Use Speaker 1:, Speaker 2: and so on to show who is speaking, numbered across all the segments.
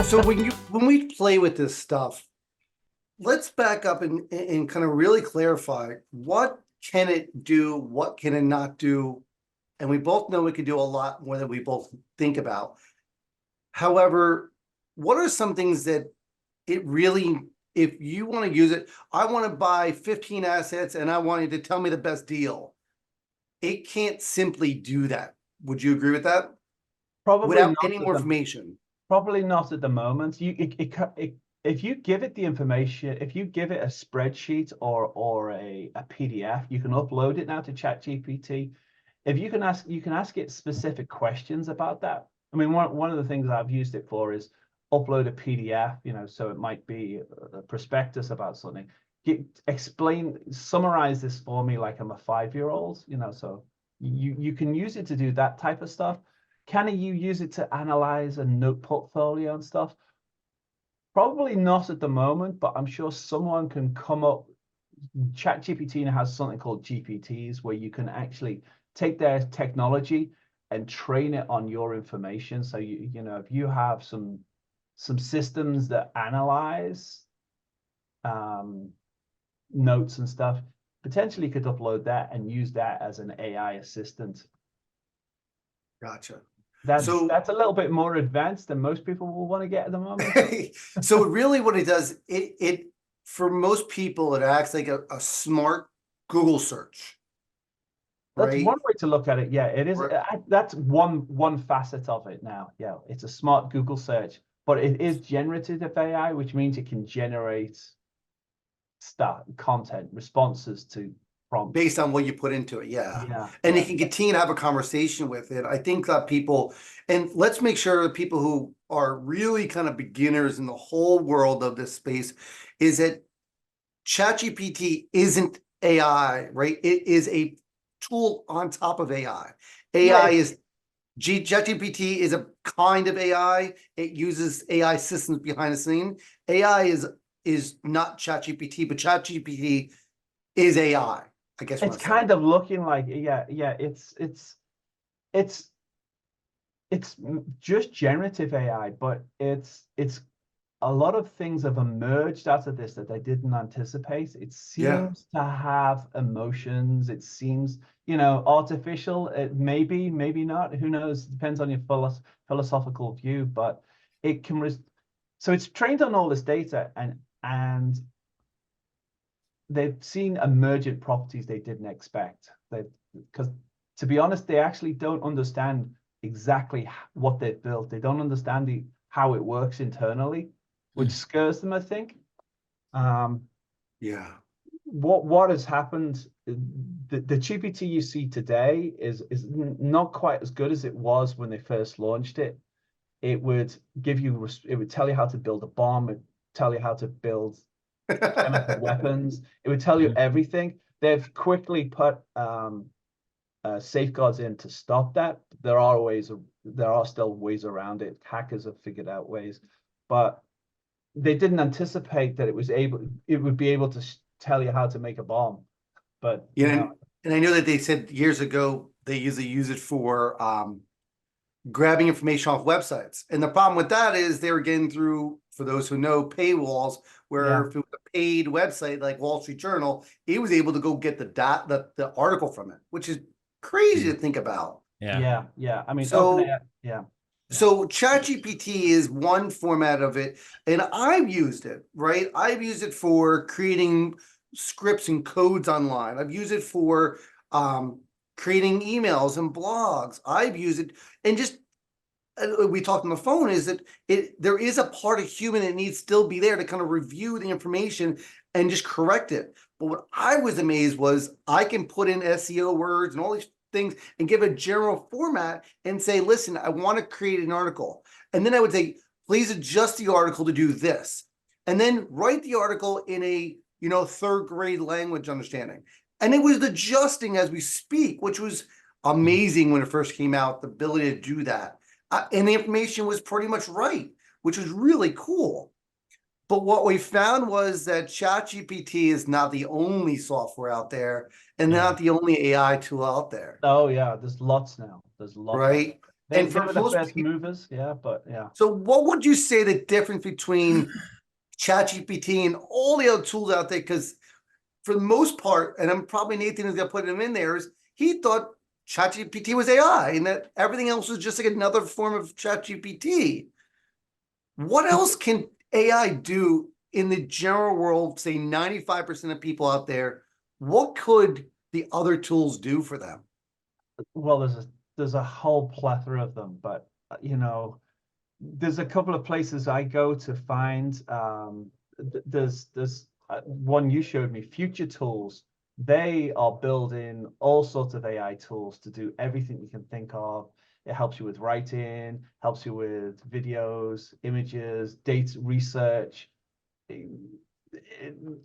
Speaker 1: So when we play with this stuff, let's back up and kind of really clarify what can it do, what can it not do, and we both know it can do a lot more than we both think about. However, what are some things that it really, if you want to use it, I want to buy 15 assets and I want you to tell me the best deal. It can't simply do that. Would you agree with that?
Speaker 2: Probably
Speaker 1: Without
Speaker 2: not
Speaker 1: any
Speaker 2: at
Speaker 1: more
Speaker 2: the
Speaker 1: information.
Speaker 2: probably not at the moment. If you give it the information, if you give it a spreadsheet or a PDF, you can upload it now to ChatGPT. If you can ask it specific questions about that. I mean, one of the things I've used it for is upload a PDF, so it might be a prospectus about something. Summarize this for me like I'm a 5-year-old, so you can use it to do that type of stuff. Can you use it to analyze a note portfolio and stuff? Probably not at the moment, but I'm sure someone can come up. ChatGPT now has something called GPTs where you can actually take their technology and train it on your information. So if you have some systems that analyze notes and stuff, potentially could upload that and use that as an AI assistant.
Speaker 1: Gotcha.
Speaker 2: That's a little bit more advanced than most people will want to get at the moment.
Speaker 1: So really what it does, it for most people, it acts like a smart Google search.
Speaker 2: That's
Speaker 1: Right?
Speaker 2: one way to look at it. Yeah, it is.
Speaker 1: Right.
Speaker 2: That's one facet of it now. Yeah, it's a smart Google search, but it is generative AI, which means it can generate content, responses to prompts.
Speaker 1: Based on what you put into it, yeah.
Speaker 2: Yeah,
Speaker 1: And
Speaker 2: yeah.
Speaker 1: it can continue to have a conversation with it. I think that people, and let's make sure that people who are really kind of beginners in the whole world of this space, is that ChatGPT isn't AI, right? It is a tool on top of AI.
Speaker 2: Yeah,
Speaker 1: AI is ChatGPT is a kind of AI. It uses AI systems behind the scene. AI is not ChatGPT, but ChatGPT is AI. I guess what
Speaker 2: it's
Speaker 1: I'm saying.
Speaker 2: kind of looking like, yeah, it's just generative AI, but it's a lot of things have emerged out of this that they didn't anticipate. It
Speaker 1: Yeah.
Speaker 2: seems to have emotions. It seems, artificial. It maybe, maybe not. Who knows? Depends on your philosophical view. But it can. So it's trained on all this data, and they've seen emergent properties they didn't expect. Because to be honest, they actually don't understand exactly what they've built. They don't understand how it works internally, which scares them, I think.
Speaker 1: Yeah.
Speaker 2: What has happened? The GPT you see today is not quite as good as it was when they first launched it. It would tell you how to build a bomb, it would tell you how to build chemical weapons. It would tell you everything. They've quickly put safeguards in to stop that. There are still ways around it. Hackers have figured out ways, but they didn't anticipate that it would be able to tell you how to make a bomb. But
Speaker 1: Yeah, and I know that they said years ago they usually use it for grabbing information off websites. And the problem with that is they were getting through, for those who know, paywalls,
Speaker 2: yeah,
Speaker 1: where if it was a paid website like Wall Street Journal, it was able to go get the article from it, which is crazy to think about.
Speaker 2: yeah, yeah. I mean,
Speaker 1: So
Speaker 2: OpenAI, yeah, yeah,
Speaker 1: so ChatGPT is one format of it, and I've used it, right? I've used it for creating scripts and codes online. I've used it for creating emails and blogs. I've used it, and just we talked on the phone, is that there is a part of human that needs still be there to kind of review the information and just correct it. But what I was amazed was I can put in SEO words and all these things and give a general format and say, listen, I want to create an article. And then I would say, please adjust the article to do this. And then write the article in a third grade language understanding. And it was adjusting as we speak, which was amazing when it first came out, the ability to do that. And the information was pretty much right, which was really cool. But what we found was that ChatGPT is not the only software out there and not the only AI tool out there,
Speaker 2: Oh yeah, there's lots now. There's lots.
Speaker 1: right?
Speaker 2: They
Speaker 1: And
Speaker 2: they
Speaker 1: for
Speaker 2: were the
Speaker 1: most
Speaker 2: first
Speaker 1: people,
Speaker 2: movers, yeah, but yeah.
Speaker 1: so what would you say the difference between ChatGPT and all the other tools out there? Because for the most part, and I'm probably Nathan is gonna put him in there, is he thought ChatGPT was AI and that everything else was just like another form of ChatGPT. What else can AI do in the general world? Say 95% of people out there, what could the other tools do for them?
Speaker 2: Well, there's a whole plethora of them, but there's a couple of places I go to find. There's one you showed me, Future Tools. They are building all sorts of AI tools to do everything you can think of. It helps you with writing, helps you with videos, images, data research.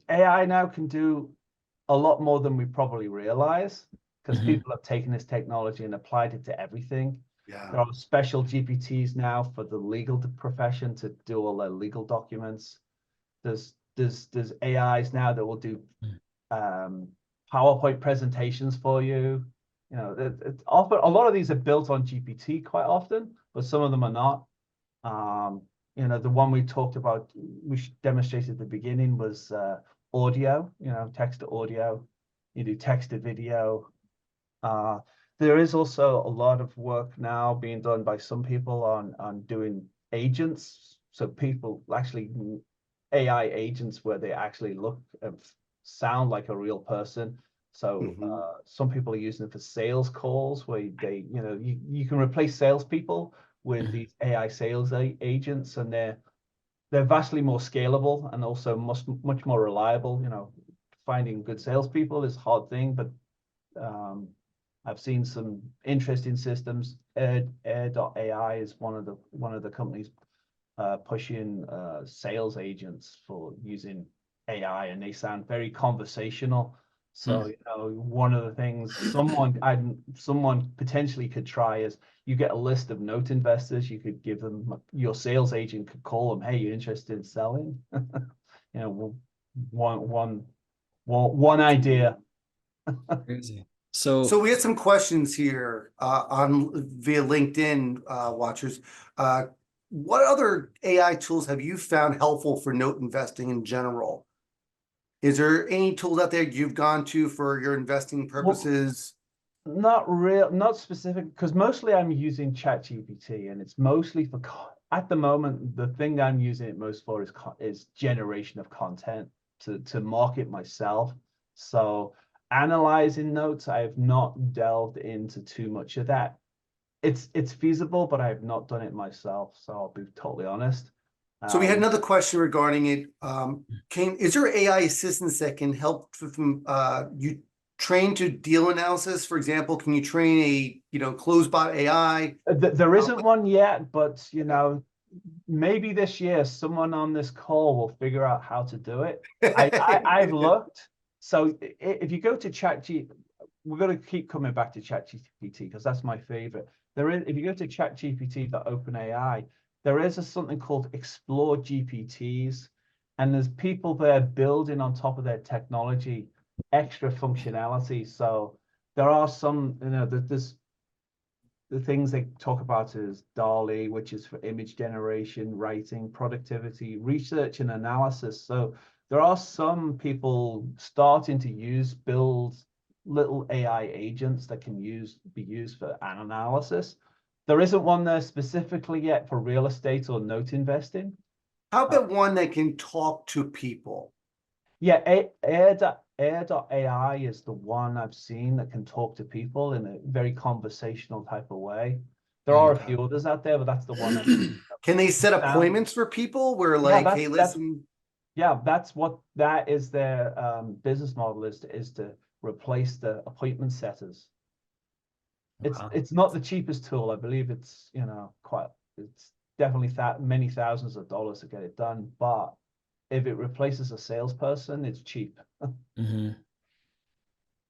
Speaker 2: AI now can do a lot more than we probably realize because
Speaker 3: Hmm.
Speaker 2: people have taken this technology and applied it to everything.
Speaker 1: Yeah.
Speaker 2: There are special GPTs now for the legal profession to do all their legal documents. There's AIs now that will do PowerPoint presentations for you. Often a lot of these are built on GPT quite often, but some of them are not. The one we talked about, we demonstrated at the beginning was audio, text to audio. You do text to video. Uh, there is also a lot of work now being done by some people on doing agents. So people actually AI agents where they actually look and sound like a real person. So
Speaker 1: Mhm.
Speaker 2: some people are using it for sales calls where you can replace salespeople with these AI sales agents, and they're vastly more scalable and also much more reliable. Finding good salespeople is a hard thing, but I've seen some interesting systems. Air.ai is one of the companies pushing sales agents for using AI, and they sound very conversational. So, one of the things someone potentially could try is you get a list of note investors. You could give them, your sales agent could call them, hey, you're interested in selling? One idea.
Speaker 3: Crazy.
Speaker 1: So
Speaker 3: So
Speaker 1: we had some questions here on via LinkedIn watchers. What other AI tools have you found helpful for note investing in general? Is there any tools out there you've gone to for your investing
Speaker 2: Well,
Speaker 1: purposes?
Speaker 2: not specific, because mostly I'm using ChatGPT, and it's mostly for at the moment the thing I'm using it most for is generation of content to market myself. So analyzing notes, I have not delved into too much of that. It's feasible, but I have not done it myself, so I'll be totally honest.
Speaker 1: So we had
Speaker 2: Um,
Speaker 1: another question regarding it. Is there AI assistants that can help from you train to deal analysis? For example, can you train a closed bot AI?
Speaker 2: there isn't one yet, but maybe this year someone on this call will figure out how to do it. I've looked. So if you go to ChatGPT, we're going to keep coming back to ChatGPT because that's my favorite. If you go to ChatGPT.openai, there is something called Explore GPTs, and there's people there building on top of their technology extra functionality. So there are some, there's the things they talk about is DALL-E, which is for image generation, writing, productivity, research, and analysis. So there are some people starting to build little AI agents that can be used for an analysis. There isn't one there specifically yet for real estate or note investing.
Speaker 1: How
Speaker 2: Uh,
Speaker 1: about one that can talk to people?
Speaker 2: yeah, Air.ai is the one I've seen that can talk to people in a very conversational type of way. There are a
Speaker 1: Okay.
Speaker 2: few others out there, but that's the one I've seen.
Speaker 1: Can they set
Speaker 2: Sound,
Speaker 1: appointments for people where
Speaker 2: yeah,
Speaker 1: like, hey, listen,
Speaker 2: that's what that is their business model is to replace the appointment setters.
Speaker 3: wow.
Speaker 2: It's not the cheapest tool. I believe it's it's definitely many thousands of dollars to get it done, but if it replaces a salesperson, it's cheap.
Speaker 3: Hmm.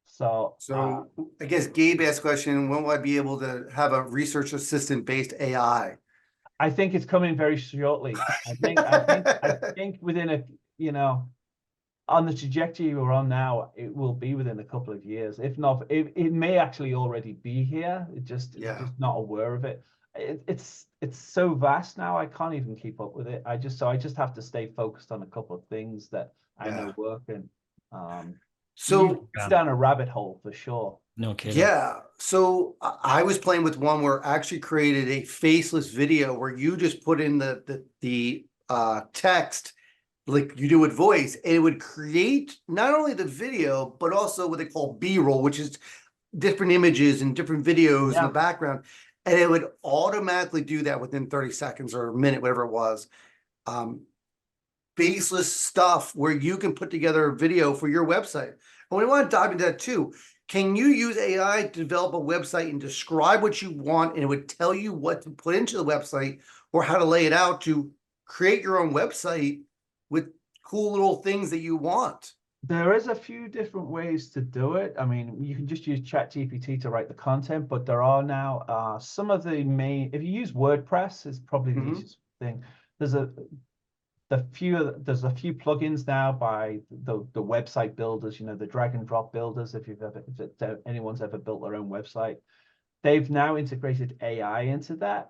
Speaker 2: So
Speaker 1: so I guess Gabe asked question, when will I be able to have a research assistant based AI?
Speaker 2: I think it's coming very shortly. I think within on the trajectory we're on now, it will be within a couple of years. If not, it may actually already be here. We're
Speaker 1: Yeah.
Speaker 2: just not aware of it. it's so vast now. I can't even keep up with it. I just have to stay focused on a couple of things that I know work, and you
Speaker 1: So
Speaker 2: go down a rabbit hole for sure.
Speaker 3: No kidding.
Speaker 1: yeah, so I was playing with one where I actually created a faceless video where you just put in the text like you do with voice, and it would create not only the video but also what they call B-roll, which is different images and different videos in the background, and it would automatically do that within 30 seconds or a minute, whatever it was. Faceless stuff where you can put together a video for your website. And we want to dive into that too. Can you use AI to develop a website and describe what you want, and it would tell you what to put into the website or how to lay it out to create your own website with cool little things that you want?
Speaker 2: There is a few different ways to do it. I mean, you can just use ChatGPT to write the content, but there are now some of the main, if you use WordPress, is probably the easiest thing. There's a few plugins now by the website builders, you know, the drag and drop builders. If anyone's ever built their own website, they've now integrated AI into that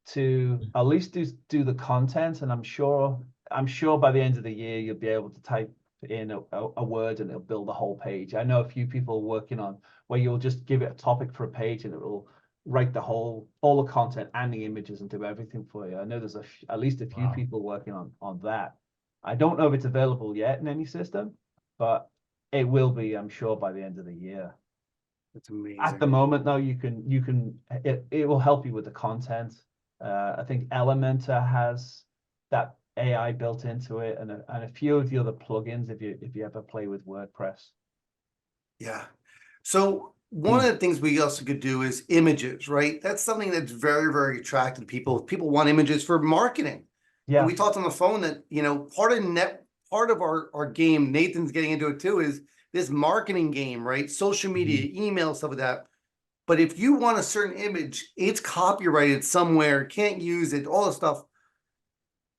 Speaker 2: to at least do the content. And I'm sure by the end of the year you'll be able to type in a word and it'll build the whole page. I know a few people working on where you'll just give it a topic for a page and it will write all the content and the images and do everything for you. I know there's at least a few people working on that. I don't know if it's available yet in any system, but it will be, I'm sure, by the end of the year.
Speaker 1: That's amazing.
Speaker 2: At the moment, though, it will help you with the content. I think Elementor has that AI built into it, and a few of the other plugins if you ever play with WordPress.
Speaker 1: Yeah. So one of the things we also could do is images, right? That's something that's very, very attractive to people. People want images for marketing.
Speaker 2: Yeah.
Speaker 1: And we talked on the phone that, you know, part of our game, Nathan's getting into it too, is this marketing game, right? Social media, email, stuff like that. But if you want a certain image, it's copyrighted somewhere, can't use it, all this stuff.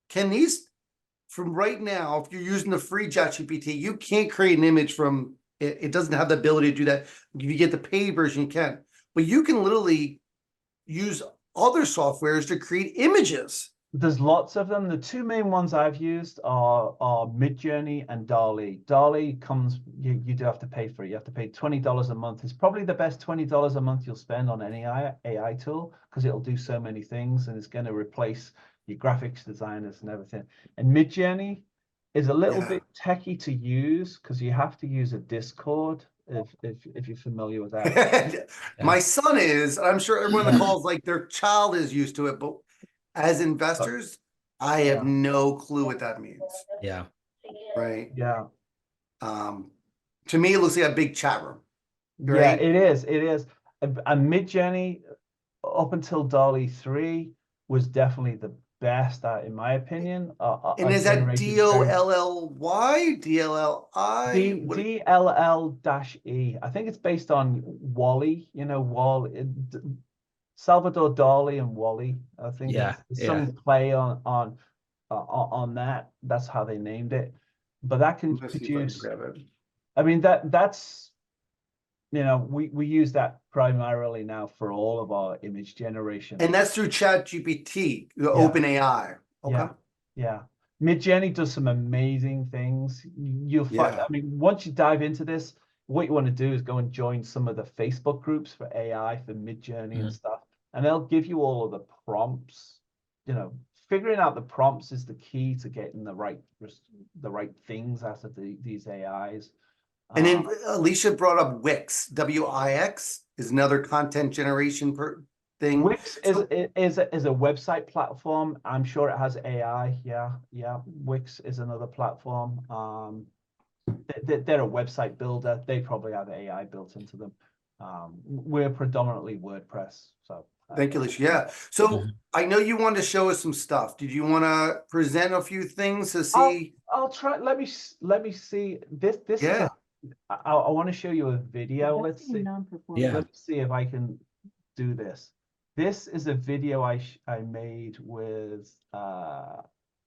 Speaker 1: Can these, from right now, if you're using the free ChatGPT, you can't create an image from it. It doesn't have the ability to do that. If you get the paid version, you can. But you can literally use other softwares to create images.
Speaker 2: There's lots of them. The two main ones I've used are Midjourney and DALL-E. DALL-E comes, you do have to pay for it. You have to pay $20 a month. It's probably the best $20 a month you'll spend on any AI tool because it'll do so many things and it's going to replace your graphics designers and everything. And Midjourney is a little bit techy to use because you have to use a Discord if you're familiar with that.
Speaker 1: My son is, I'm sure everyone that calls like their child is used to it, but as investors, I have no clue what that means.
Speaker 3: Yeah.
Speaker 1: Right.
Speaker 2: Yeah.
Speaker 1: To me, it looks like a big chat room.
Speaker 2: Right? Yeah, it is. It is. And Midjourney, up until DALL-E 3, was definitely the best, in my opinion.
Speaker 1: And is that DOLLY? DLLI?
Speaker 2: DLL-E. I think it's based on Wally, you know, Salvador Dali and Wally. I think there's some play on that. That's how they named it. But that can produce. I mean that's, you know, we use that primarily now for all of our image generation.
Speaker 1: And that's through ChatGPT, the OpenAI. Okay.
Speaker 2: Yeah. Midjourney does some amazing things. You'll find. I mean, once you dive into this, what you want to do is go and join some of the Facebook groups for AI, for Midjourney and stuff, and they'll give you all of the prompts. You know, figuring out the prompts is the key to getting the right things out of these AIs.
Speaker 1: And then Alicia brought up Wix, WIX, is another content generation thing.
Speaker 2: Wix is a website platform. I'm sure it has AI. Yeah. Wix is another platform. They're a website builder. They probably have AI built into them. We're predominantly WordPress. So
Speaker 1: thank you, Alicia. Yeah. So I know you wanted to show us some stuff. Did you want to present a few things to see?
Speaker 2: I'll try. Let me see. This is I want to show you a video. Let's see. Let me see if I can do this. This is a video I made with